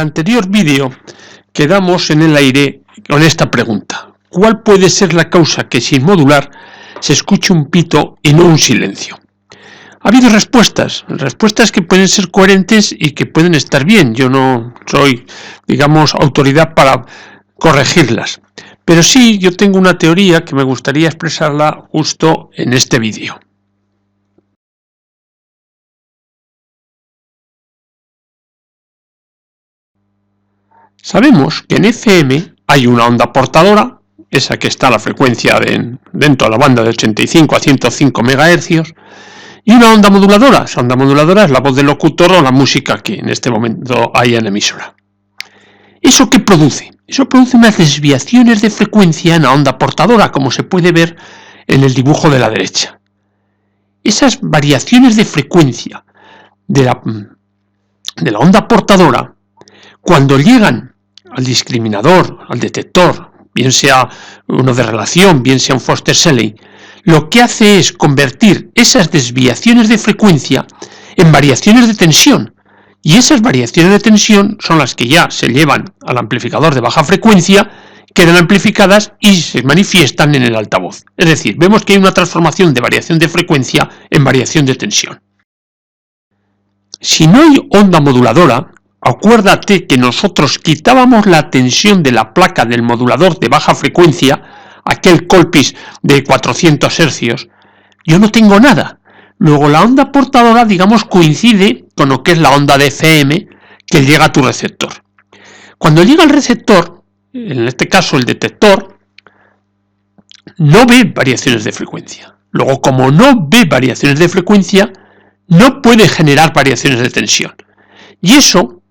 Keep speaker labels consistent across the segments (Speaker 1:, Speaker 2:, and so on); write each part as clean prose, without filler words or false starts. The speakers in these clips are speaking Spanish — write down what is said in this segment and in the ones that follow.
Speaker 1: anterior vídeo quedamos en el aire con esta pregunta: ¿cuál puede ser la causa que sin modular se escuche un pito y no un silencio? Ha habido respuestas que pueden ser coherentes y que pueden estar bien. Yo no soy, autoridad para corregirlas. Pero sí, yo tengo una teoría que me gustaría expresarla justo en este vídeo. Sabemos que en FM hay una onda portadora, esa que está a la frecuencia dentro de la banda de 85 a 105 MHz, y una onda moduladora. Esa onda moduladora es la voz del locutor o la música que en este momento hay en la emisora. ¿Eso qué produce? Eso produce unas desviaciones de frecuencia en la onda portadora, como se puede ver en el dibujo de la derecha. Esas variaciones de frecuencia de la onda portadora, cuando llegan al discriminador, al detector, bien sea uno de relación, bien sea un Foster-Seley, lo que hace es convertir esas desviaciones de frecuencia en variaciones de tensión, y esas variaciones de tensión son las que ya se llevan al amplificador de baja frecuencia, quedan amplificadas y se manifiestan en el altavoz. Es decir, vemos que hay una transformación de variación de frecuencia en variación de tensión. Si no hay onda moduladora, acuérdate que nosotros quitábamos la tensión de la placa del modulador de baja frecuencia, aquel Colpix de 400 Hz, yo no tengo nada. Luego la onda portadora, coincide con lo que es la onda de FM que llega a tu receptor. Cuando llega al receptor, en este caso el detector, no ve variaciones de frecuencia. Luego, como no ve variaciones de frecuencia, no puede generar variaciones de tensión. Y eso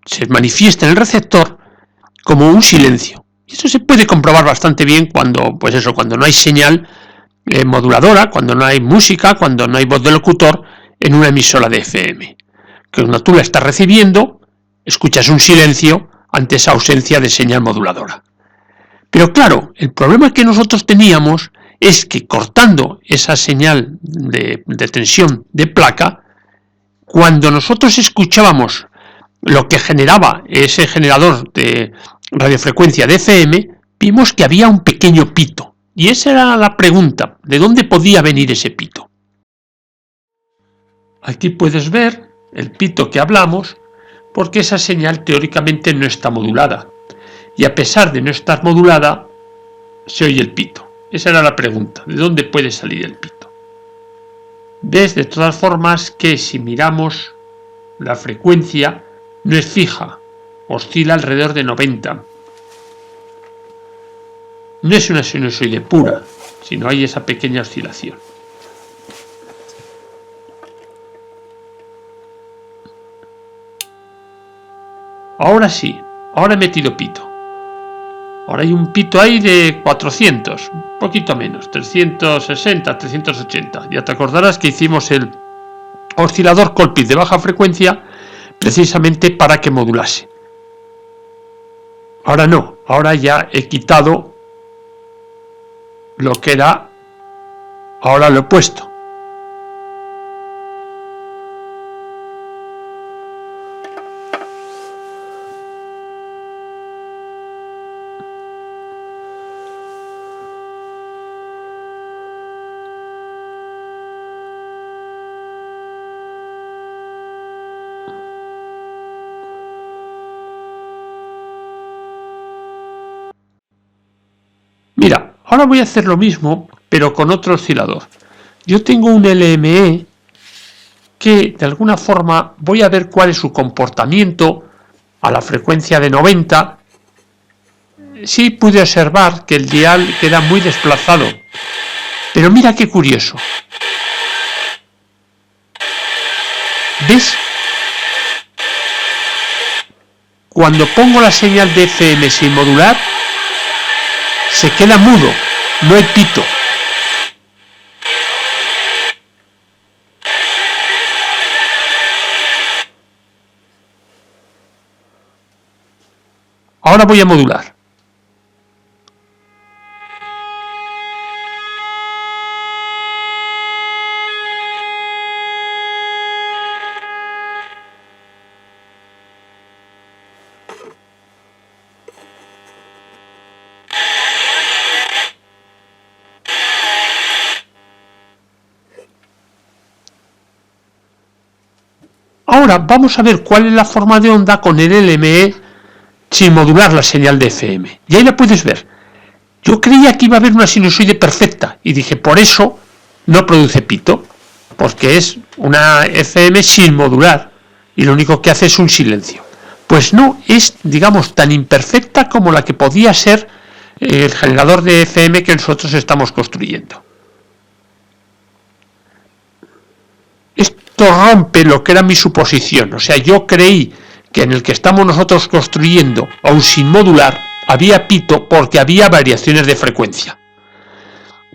Speaker 1: se manifiesta en el receptor como un silencio. Y eso se puede comprobar bastante bien cuando no hay señal moduladora, cuando no hay música, cuando no hay voz de locutor en una emisora de FM. Que cuando tú la estás recibiendo, escuchas un silencio ante esa ausencia de señal moduladora. Pero claro, el problema que nosotros teníamos es que cortando esa señal de tensión de placa, cuando nosotros escuchábamos lo que generaba ese generador de radiofrecuencia de FM, vimos que había un pequeño pito. Y esa era la pregunta: ¿de dónde podía venir ese pito? Aquí puedes ver el pito que hablamos, porque esa señal teóricamente no está modulada. Y a pesar de no estar modulada, se oye el pito. Esa era la pregunta: ¿de dónde puede salir el pito? Ves de todas formas que si miramos la frecuencia no es fija, oscila alrededor de 90. No es una sinusoide pura, sino hay esa pequeña oscilación. Ahora sí, ahora he metido pito. Ahora hay un pito ahí de 400, un poquito menos, 360, 380. Ya te acordarás que hicimos el oscilador Colpix de baja frecuencia precisamente para que modulase. Ahora no, ahora ya he quitado lo que era, ahora lo he puesto. Mira, ahora voy a hacer lo mismo, pero con otro oscilador. Yo tengo un LME que de alguna forma voy a ver cuál es su comportamiento a la frecuencia de 90. Sí pude observar que el dial queda muy desplazado, pero mira qué curioso. ¿Ves? Cuando pongo la señal de FM sin modular, se queda mudo, no hay pito. Ahora voy a modular. Ahora vamos a ver cuál es la forma de onda con el LME sin modular la señal de FM. Y ahí la puedes ver. Yo creía que iba a haber una sinusoide perfecta y dije, por eso no produce pito, porque es una FM sin modular y lo único que hace es un silencio. Pues no, es, digamos, tan imperfecta como la que podía ser el generador de FM que nosotros estamos construyendo. Esto rompe lo que era mi suposición, o sea, yo creí que en el que estamos nosotros construyendo, aún sin modular, había pito porque había variaciones de frecuencia.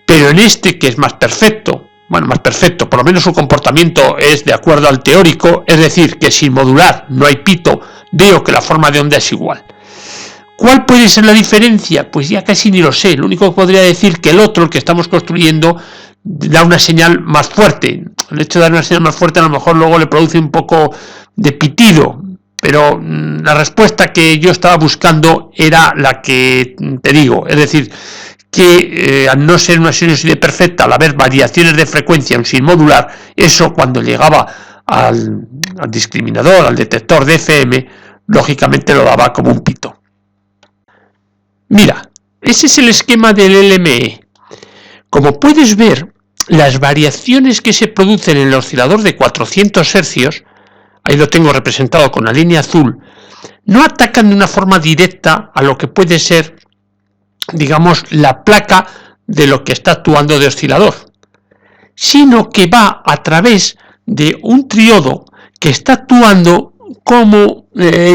Speaker 1: Pero en este, que es más perfecto, por lo menos su comportamiento es de acuerdo al teórico, es decir, que sin modular no hay pito, veo que la forma de onda es igual. ¿Cuál puede ser la diferencia? Pues ya casi ni lo sé, lo único que podría decir que el otro, el que estamos construyendo, da una señal más fuerte. El hecho de dar una señal más fuerte a lo mejor luego le produce un poco de pitido, pero la respuesta que yo estaba buscando era la que te digo, es decir, que al no ser una sinusoide perfecta, al haber variaciones de frecuencia sin modular, eso cuando llegaba al discriminador, al detector de FM, lógicamente lo daba como un pito. Mira, ese es el esquema del LME. Como puedes ver, las variaciones que se producen en el oscilador de 400 Hz, ahí lo tengo representado con la línea azul, no atacan de una forma directa a lo que puede ser, digamos, la placa de lo que está actuando de oscilador, sino que va a través de un triodo que está actuando como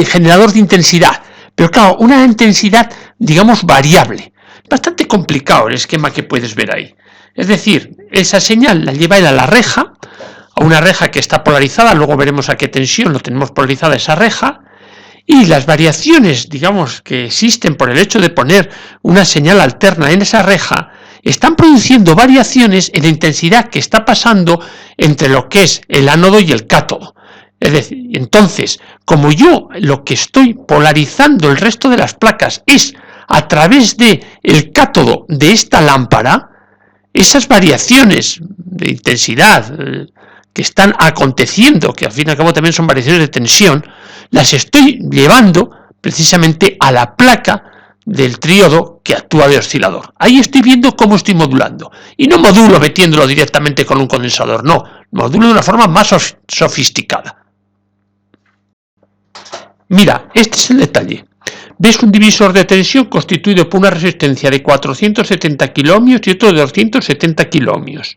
Speaker 1: generador de intensidad, pero claro, una intensidad, digamos, variable. Bastante complicado el esquema que puedes ver ahí. Es decir, esa señal la lleva él a la reja, a una reja que está polarizada, luego veremos a qué tensión lo tenemos polarizada esa reja, y las variaciones, digamos, que existen por el hecho de poner una señal alterna en esa reja, están produciendo variaciones en la intensidad que está pasando entre lo que es el ánodo y el cátodo. Es decir, entonces, como yo lo que estoy polarizando el resto de las placas es a través del cátodo de esta lámpara, esas variaciones de intensidad que están aconteciendo, que al fin y al cabo también son variaciones de tensión, las estoy llevando precisamente a la placa del tríodo que actúa de oscilador. Ahí estoy viendo cómo estoy modulando. Y no modulo metiéndolo directamente con un condensador, no. Modulo de una forma más sofisticada. Mira, este es el detalle. Ves un divisor de tensión constituido por una resistencia de 470 kiloohmios y otro de 270 kiloohmios.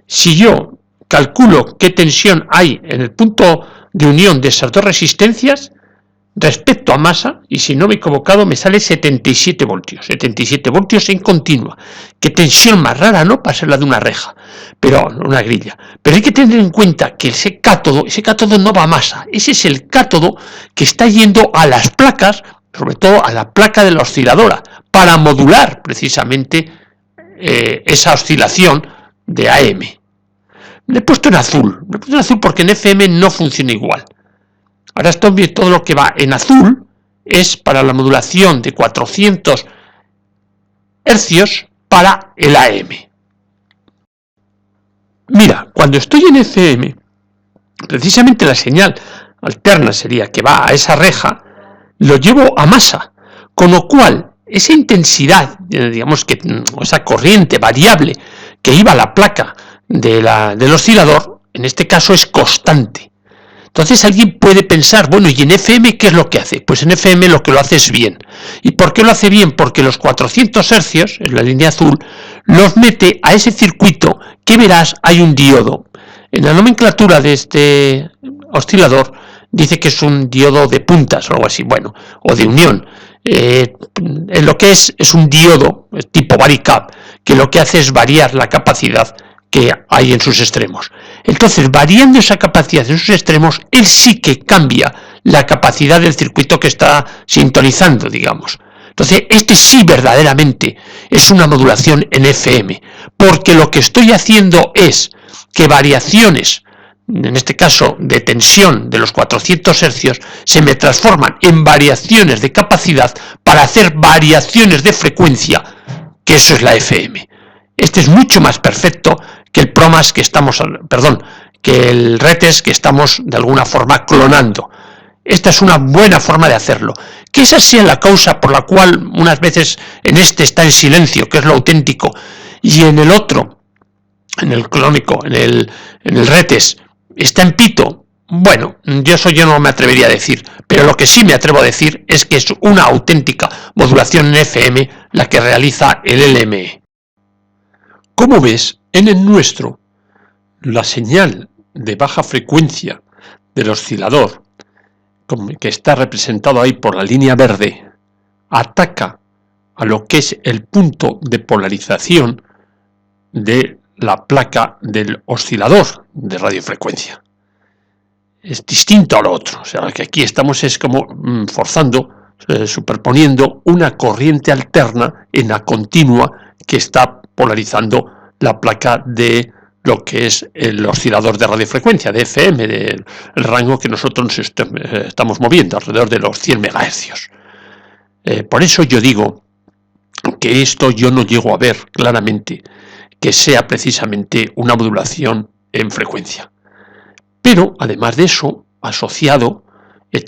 Speaker 1: Si yo calculo qué tensión hay en el punto de unión de esas dos resistencias respecto a masa, y si no me he equivocado me sale 77 voltios, 77 voltios en continua. Qué tensión más rara, ¿no? Para ser la de una reja, pero una grilla. Pero hay que tener en cuenta que ese cátodo no va a masa, ese es el cátodo que está yendo a las placas, sobre todo a la placa de la osciladora, para modular precisamente esa oscilación de AM. Le he puesto en azul porque en FM no funciona igual. Ahora todo lo que va en azul es para la modulación de 400 Hz para el AM. Mira, cuando estoy en FM, precisamente la señal alterna sería que va a esa reja, lo llevo a masa, con lo cual esa intensidad, digamos que esa corriente variable que iba a la placa del oscilador, en este caso es constante. Entonces alguien puede pensar, bueno, ¿y en FM qué es lo que hace? Pues en FM lo que lo hace es bien. ¿Y por qué lo hace bien? Porque los 400 Hz, en la línea azul, los mete a ese circuito que verás hay un diodo. En la nomenclatura de este oscilador dice que es un diodo de puntas o algo así, bueno, o de unión. En lo que es un diodo tipo varicap, que lo que hace es variar la capacidad que hay en sus extremos. Entonces, variando esa capacidad en sus extremos, él sí que cambia la capacidad del circuito que está sintonizando, digamos. Entonces, este sí verdaderamente es una modulación en FM, porque lo que estoy haciendo es que variaciones, en este caso de tensión de los 400 Hz, se me transforman en variaciones de capacidad para hacer variaciones de frecuencia, que eso es la FM. Este es mucho más perfecto que el PROMAS que el retest que estamos de alguna forma clonando. Esta es una buena forma de hacerlo. Que esa sea la causa por la cual unas veces en este está en silencio, que es lo auténtico, y en el otro, en el clónico, en el retest, está en pito. Bueno, yo no me atrevería a decir, pero lo que sí me atrevo a decir es que es una auténtica modulación en FM la que realiza el LME. Como ves, en el nuestro, la señal de baja frecuencia del oscilador, que está representado ahí por la línea verde, ataca a lo que es el punto de polarización de la placa del oscilador de radiofrecuencia. Es distinto a lo otro, o sea, lo que aquí estamos es como forzando, superponiendo una corriente alterna en la continua que está polarizando la placa de lo que es el oscilador de radiofrecuencia, de FM, del rango que nosotros estamos moviendo, alrededor de los 100 MHz. Por eso yo digo que esto yo no llego a ver claramente que sea precisamente una modulación en frecuencia. Pero, además de eso, asociado,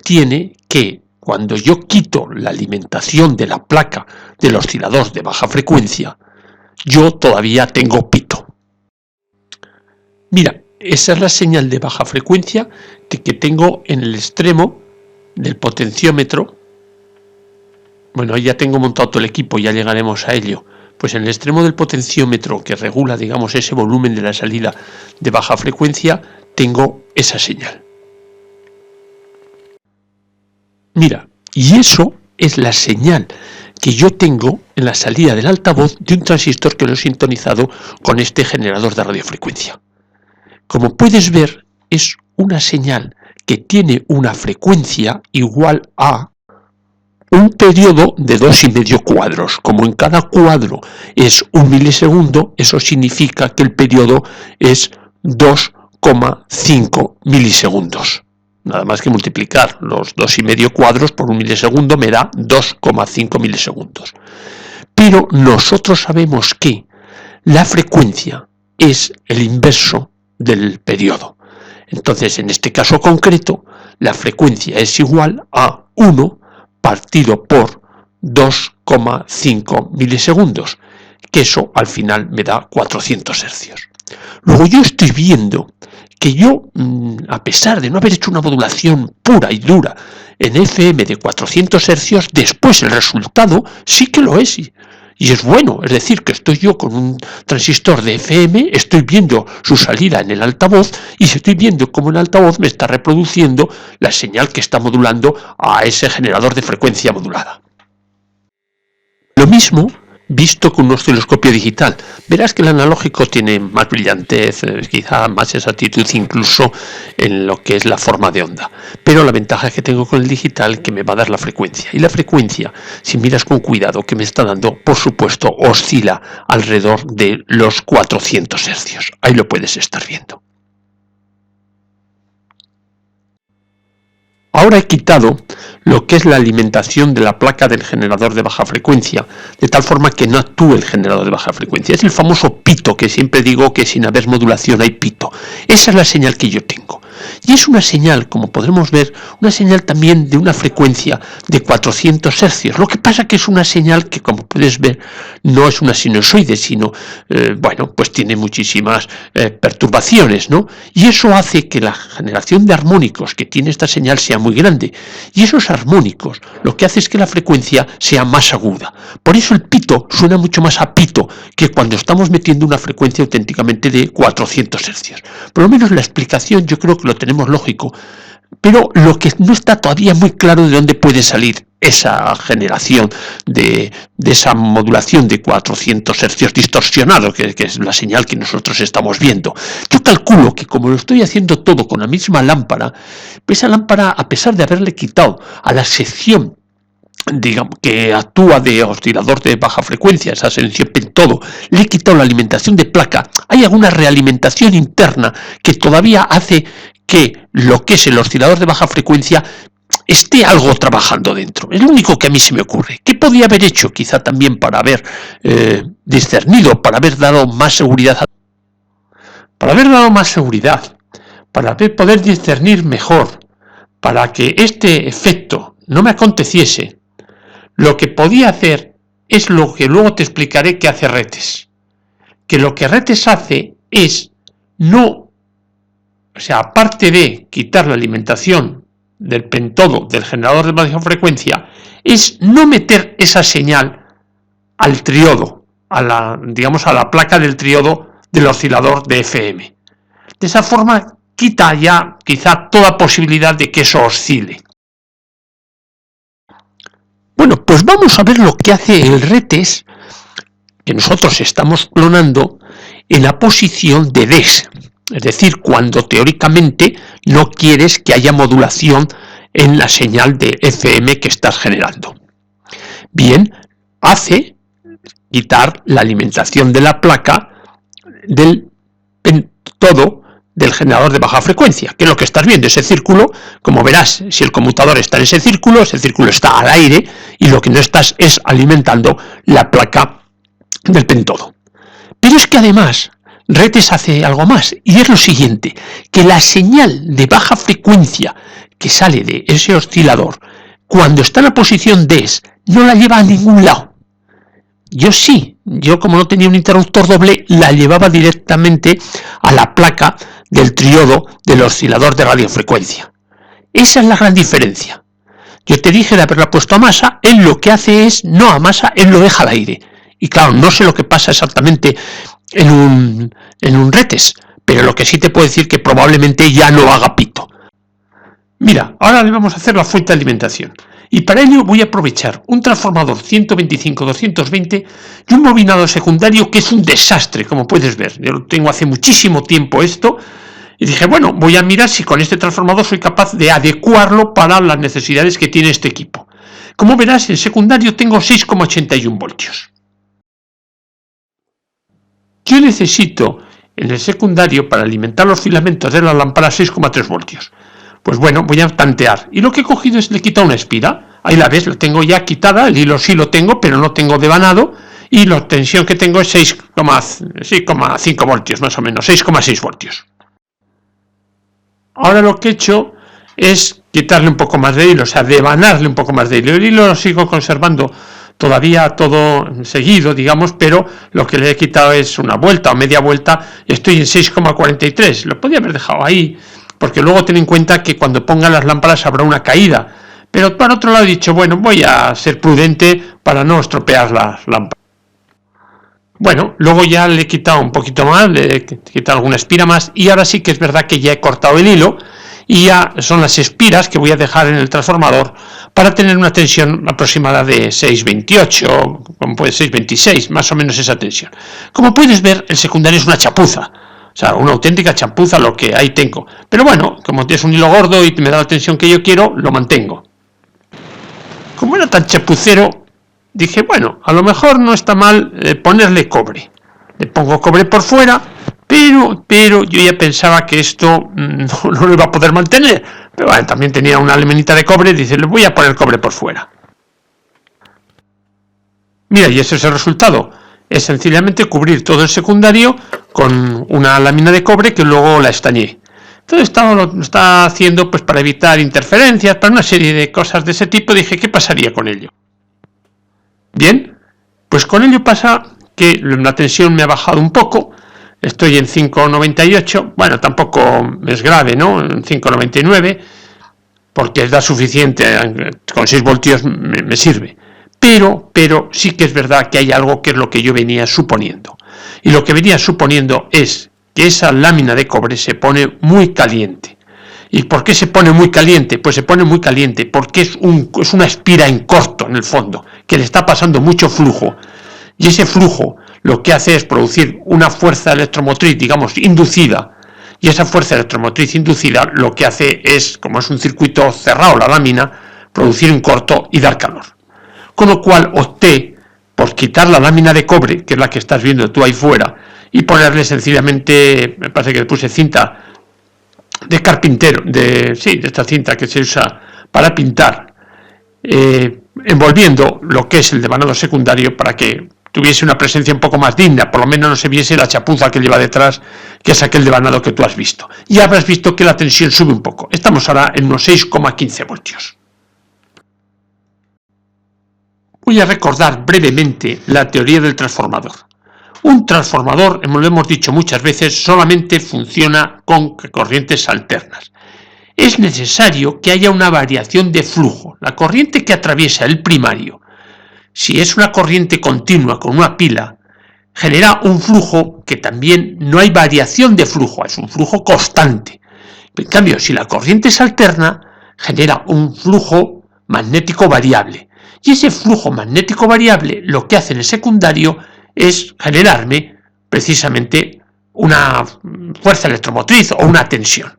Speaker 1: tiene que cuando yo quito la alimentación de la placa del oscilador de baja frecuencia, yo todavía tengo pito. Mira, esa es la señal de baja frecuencia que tengo en el extremo del potenciómetro. Bueno, ya tengo montado todo el equipo, ya llegaremos a ello. Pues en el extremo del potenciómetro que regula, digamos, ese volumen de la salida de baja frecuencia, tengo esa señal. Mira, y eso es la señal que yo tengo en la salida del altavoz de un transistor que lo he sintonizado con este generador de radiofrecuencia. Como puedes ver, es una señal que tiene una frecuencia igual a un periodo de 2,5 cuadros. Como en cada cuadro es 1 milisegundo, eso significa que el periodo es 2,5 milisegundos. Nada más que multiplicar los 2,5 cuadros por 1 milisegundo me da 2,5 milisegundos. Pero nosotros sabemos que la frecuencia es el inverso del periodo. Entonces, en este caso concreto, la frecuencia es igual a 1 partido por 2,5 milisegundos, que eso al final me da 400 hercios. Luego yo estoy viendo que yo, a pesar de no haber hecho una modulación pura y dura en FM de 400 hercios, después el resultado sí que lo es. Y es bueno, es decir, que estoy yo con un transistor de FM, estoy viendo su salida en el altavoz y estoy viendo cómo el altavoz me está reproduciendo la señal que está modulando a ese generador de frecuencia modulada. Lo mismo visto con un osciloscopio digital. Verás que el analógico tiene más brillantez, quizá más exactitud incluso en lo que es la forma de onda. Pero la ventaja que tengo con el digital es que me va a dar la frecuencia. Y la frecuencia, si miras con cuidado que me está dando, por supuesto, oscila alrededor de los 400 hercios. Ahí lo puedes estar viendo. Ahora he quitado lo que es la alimentación de la placa del generador de baja frecuencia, de tal forma que no actúe el generador de baja frecuencia. Es el famoso pito, que siempre digo que sin haber modulación hay pito. Esa es la señal que yo tengo. Y es una señal, como podremos ver, una señal también de una frecuencia de 400 hercios. Lo que pasa que es una señal que, como puedes ver, no es una sinusoide, sino, pues tiene muchísimas perturbaciones, ¿no? Y eso hace que la generación de armónicos que tiene esta señal sea muy grande. Y esos armónicos lo que hace es que la frecuencia sea más aguda. Por eso el pito suena mucho más a pito que cuando estamos metiendo una frecuencia auténticamente de 400 hercios. Por lo menos la explicación yo creo que lo tenemos lógico, pero lo que no está todavía muy claro de dónde puede salir esa generación de esa modulación de 400 hercios distorsionado, que es la señal que nosotros estamos viendo. Yo calculo que como lo estoy haciendo todo con la misma lámpara, esa lámpara, a pesar de haberle quitado a la sección, digamos, que actúa de oscilador de baja frecuencia, esa sección pentodo, le he quitado la alimentación de placa, hay alguna realimentación interna que todavía hace que lo que es el oscilador de baja frecuencia esté algo trabajando dentro. Es lo único que a mí se me ocurre. ¿Qué podría haber hecho? Quizá también para haber discernido, para haber dado más seguridad. Para haber dado más seguridad para poder discernir mejor, para que este efecto no me aconteciese, lo que podía hacer es lo que luego te explicaré que hace Retes. Que lo que Retes hace es aparte de quitar la alimentación del pentodo del generador de baja frecuencia, es no meter esa señal al triodo, a la placa del triodo del oscilador de FM. De esa forma quita ya quizá toda posibilidad de que eso oscile. Bueno, pues vamos a ver lo que hace el Retes, que nosotros estamos clonando en la posición de DES, es decir, cuando teóricamente no quieres que haya modulación en la señal de FM que estás generando. Bien, hace quitar la alimentación de la placa del pentodo del generador de baja frecuencia, que es lo que estás viendo, ese círculo. Como verás, si el conmutador está en ese círculo está al aire y lo que no estás es alimentando la placa del pentodo. Pero es que además Retes hace algo más, y es lo siguiente, que la señal de baja frecuencia que sale de ese oscilador, cuando está en la posición DES, no la lleva a ningún lado. Yo como no tenía un interruptor doble, la llevaba directamente a la placa del triodo del oscilador de radiofrecuencia. Esa es la gran diferencia. Yo te dije de haberla puesto a masa, él lo que hace es, no a masa, él lo deja al aire. Y claro, no sé lo que pasa exactamente en un Retes, pero lo que sí te puedo decir que probablemente ya no haga pito. Mira, ahora le vamos a hacer la fuente de alimentación. Y para ello voy a aprovechar un transformador 125-220 y un bobinador secundario que es un desastre, como puedes ver. Yo lo tengo hace muchísimo tiempo esto, y dije, bueno, voy a mirar si con este transformador soy capaz de adecuarlo para las necesidades que tiene este equipo. Como verás, en secundario tengo 6,81 voltios. Yo necesito en el secundario para alimentar los filamentos de la lámpara 6,3 voltios. Pues bueno, voy a tantear. Y lo que he cogido es le he quitado una espira. Ahí la ves, la tengo ya quitada. El hilo sí lo tengo, pero no tengo devanado. Y la tensión que tengo es 6,5 voltios, más o menos, 6,6 voltios. Ahora lo que he hecho es quitarle un poco más de hilo, o sea, devanarle un poco más de hilo. El hilo lo sigo conservando todavía todo seguido, digamos, pero lo que le he quitado es una vuelta o media vuelta. Estoy en 6,43. Lo podía haber dejado ahí, porque luego ten en cuenta que cuando ponga las lámparas habrá una caída. Pero por otro lado he dicho, bueno, voy a ser prudente para no estropear las lámparas. Bueno, luego ya le he quitado un poquito más, le he quitado alguna espira más, y ahora sí que es verdad que ya he cortado el hilo, y ya son las espiras que voy a dejar en el transformador para tener una tensión aproximada de 6,28, como puede 6,26, más o menos esa tensión. Como puedes ver, el secundario es una chapuza. O sea, una auténtica chapuza lo que ahí tengo. Pero bueno, como tienes un hilo gordo y me da la tensión que yo quiero, lo mantengo. Como era tan chapucero, dije, bueno, a lo mejor no está mal ponerle cobre. Le pongo cobre por fuera, pero yo ya pensaba que esto no lo iba a poder mantener. Pero bueno, también tenía una laminita de cobre, dice, le voy a poner cobre por fuera. Mira, y ese es el resultado. Es sencillamente cubrir todo el secundario con una lámina de cobre que luego la estañé. Todo esto lo está haciendo pues para evitar interferencias, para una serie de cosas de ese tipo. Dije, ¿qué pasaría con ello? Bien, pues con ello pasa que la tensión me ha bajado un poco. Estoy en 5,98. Bueno, tampoco es grave, ¿no? En 5,99, porque da suficiente, con 6 voltios me sirve. Pero sí que es verdad que hay algo que es lo que yo venía suponiendo. Y lo que venía suponiendo es que esa lámina de cobre se pone muy caliente. ¿Y por qué se pone muy caliente? Pues se pone muy caliente porque es una espira en corto, en el fondo, que le está pasando mucho flujo. Y ese flujo lo que hace es producir una fuerza electromotriz, digamos, inducida. Y esa fuerza electromotriz inducida lo que hace es, como es un circuito cerrado la lámina, producir un corto y dar calor. Con lo cual opté por quitar la lámina de cobre, que es la que estás viendo tú ahí fuera, y ponerle sencillamente, me parece que le puse cinta de carpintero, de esta cinta que se usa para pintar, envolviendo lo que es el devanado secundario para que tuviese una presencia un poco más digna, por lo menos no se viese la chapuza que lleva detrás, que es aquel devanado que tú has visto. Y habrás visto que la tensión sube un poco. Estamos ahora en unos 6,15 voltios. Voy a recordar brevemente la teoría del transformador. Un transformador, lo hemos dicho muchas veces, solamente funciona con corrientes alternas. Es necesario que haya una variación de flujo. La corriente que atraviesa el primario, si es una corriente continua con una pila, genera un flujo que también no hay variación de flujo, es un flujo constante. En cambio, si la corriente es alterna, genera un flujo magnético variable. Y ese flujo magnético variable lo que hace en el secundario es generarme precisamente una fuerza electromotriz o una tensión.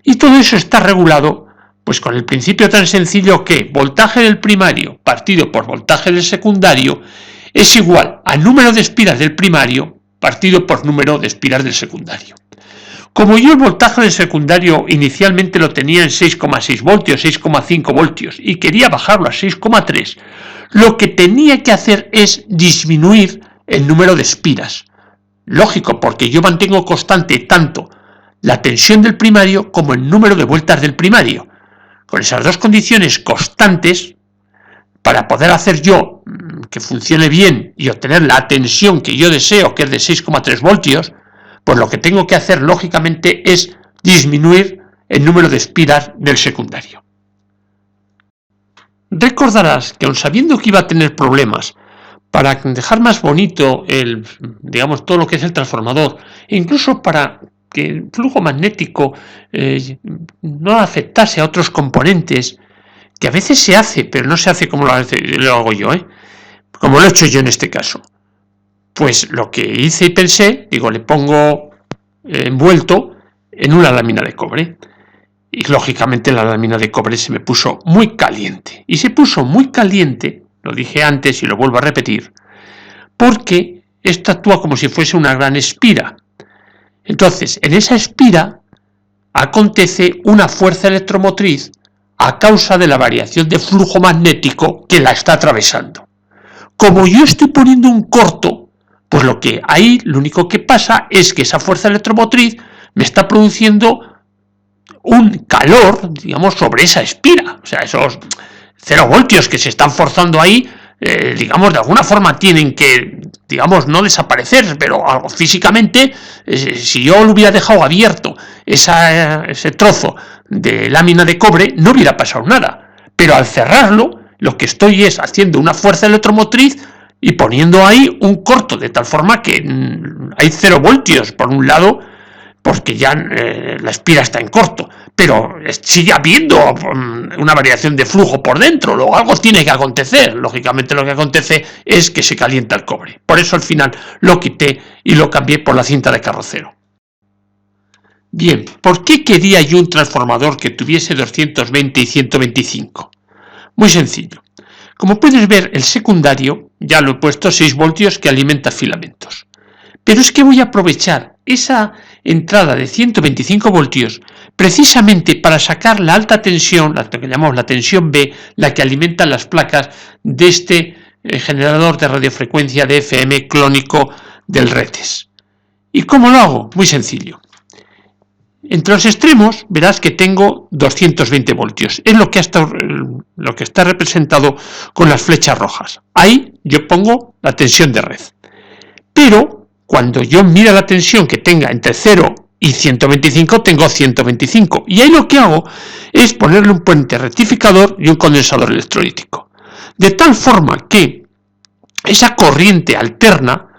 Speaker 1: Y todo eso está regulado pues con el principio tan sencillo que voltaje del primario partido por voltaje del secundario es igual al número de espiras del primario partido por número de espiras del secundario. Como yo el voltaje del secundario inicialmente lo tenía en 6,6 voltios, 6,5 voltios y quería bajarlo a 6,3, lo que tenía que hacer es disminuir el número de espiras. Lógico, porque yo mantengo constante tanto la tensión del primario como el número de vueltas del primario. Con esas dos condiciones constantes, para poder hacer yo que funcione bien y obtener la tensión que yo deseo, que es de 6,3 voltios, pues lo que tengo que hacer, lógicamente, es disminuir el número de espiras del secundario. Recordarás que aun sabiendo que iba a tener problemas para dejar más bonito todo lo que es el transformador, e incluso para que el flujo magnético no afectase a otros componentes, que a veces se hace, pero no se hace como lo hago yo, como lo he hecho yo en este caso. Pues lo que hice y pensé, le pongo envuelto en una lámina de cobre. Y lógicamente la lámina de cobre se me puso muy caliente. Y se puso muy caliente, lo dije antes y lo vuelvo a repetir, porque esto actúa como si fuese una gran espira. Entonces, en esa espira acontece una fuerza electromotriz a causa de la variación de flujo magnético que la está atravesando. Como yo estoy poniendo un corto, pues lo único que pasa es que esa fuerza electromotriz me está produciendo un calor, sobre esa espira. O sea, esos 0 voltios que se están forzando ahí, de alguna forma tienen que, no desaparecer, pero físicamente, si yo lo hubiera dejado abierto, ese trozo de lámina de cobre, no hubiera pasado nada. Pero al cerrarlo, lo que estoy es haciendo una fuerza electromotriz y poniendo ahí un corto, de tal forma que hay 0 voltios por un lado, porque ya la espira está en corto, pero sigue habiendo una variación de flujo por dentro, luego algo tiene que acontecer. Lógicamente lo que acontece es que se calienta el cobre. Por eso al final lo quité y lo cambié por la cinta de carrocero. Bien, ¿por qué quería yo un transformador que tuviese 220 y 125? Muy sencillo. Como puedes ver, el secundario, ya lo he puesto, 6 voltios que alimenta filamentos. Pero es que voy a aprovechar esa entrada de 125 voltios precisamente para sacar la alta tensión, la que llamamos la tensión B, la que alimenta las placas de este generador de radiofrecuencia de FM clónico del RETES. ¿Y cómo lo hago? Muy sencillo. Entre los extremos verás que tengo 220 voltios. Es lo que está representado con las flechas rojas. Ahí yo pongo la tensión de red. Pero cuando yo miro la tensión que tenga entre 0 y 125, tengo 125. Y ahí lo que hago es ponerle un puente rectificador y un condensador electrolítico. De tal forma que esa corriente alterna,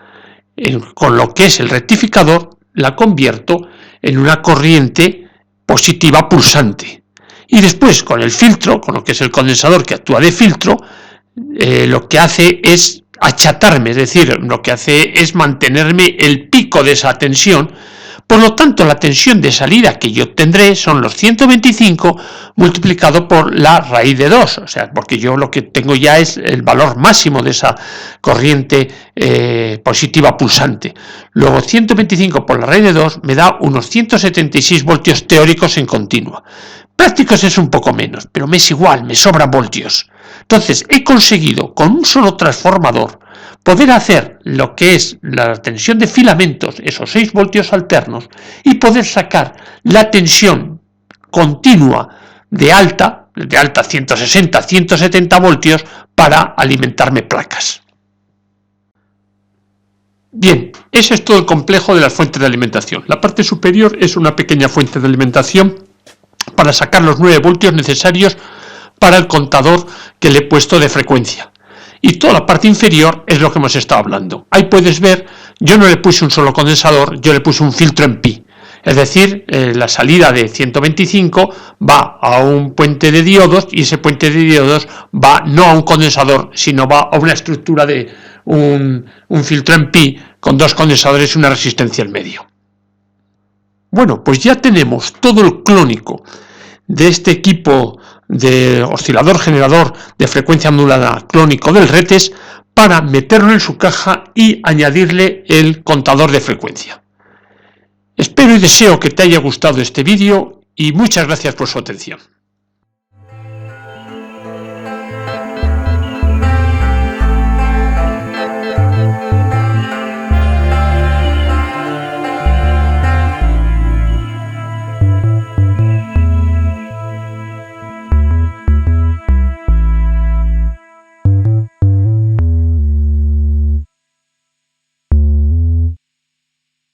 Speaker 1: con lo que es el rectificador, la convierto en una corriente positiva pulsante. Y después con el filtro, con lo que es el condensador que actúa de filtro, lo que hace es achatarme, es decir, lo que hace es mantenerme el pico de esa tensión. Por lo tanto, la tensión de salida que yo obtendré son los 125 multiplicado por la raíz de 2, o sea, porque yo lo que tengo ya es el valor máximo de esa corriente positiva pulsante. Luego 125 por la raíz de 2 me da unos 176 voltios teóricos en continua. Prácticos es un poco menos, pero me es igual, me sobran voltios. Entonces he conseguido con un solo transformador poder hacer lo que es la tensión de filamentos, esos 6 voltios alternos, y poder sacar la tensión continua de alta 160, 170 voltios para alimentarme placas. Bien, ese es todo el complejo de las fuentes de alimentación. La parte superior es una pequeña fuente de alimentación para sacar los 9 voltios necesarios para el contador que le he puesto de frecuencia. Y toda la parte inferior es lo que hemos estado hablando. Ahí puedes ver, yo no le puse un solo condensador, yo le puse un filtro en pi. Es decir, la salida de 125 va a un puente de diodos y ese puente de diodos va no a un condensador, sino va a una estructura de un filtro en pi con 2 condensadores y una resistencia en medio. Bueno, pues ya tenemos todo el clónico de este equipo de oscilador generador de frecuencia modulada clónico del Retes para meterlo en su caja y añadirle el contador de frecuencia. Espero y deseo que te haya gustado este vídeo y muchas gracias por su atención.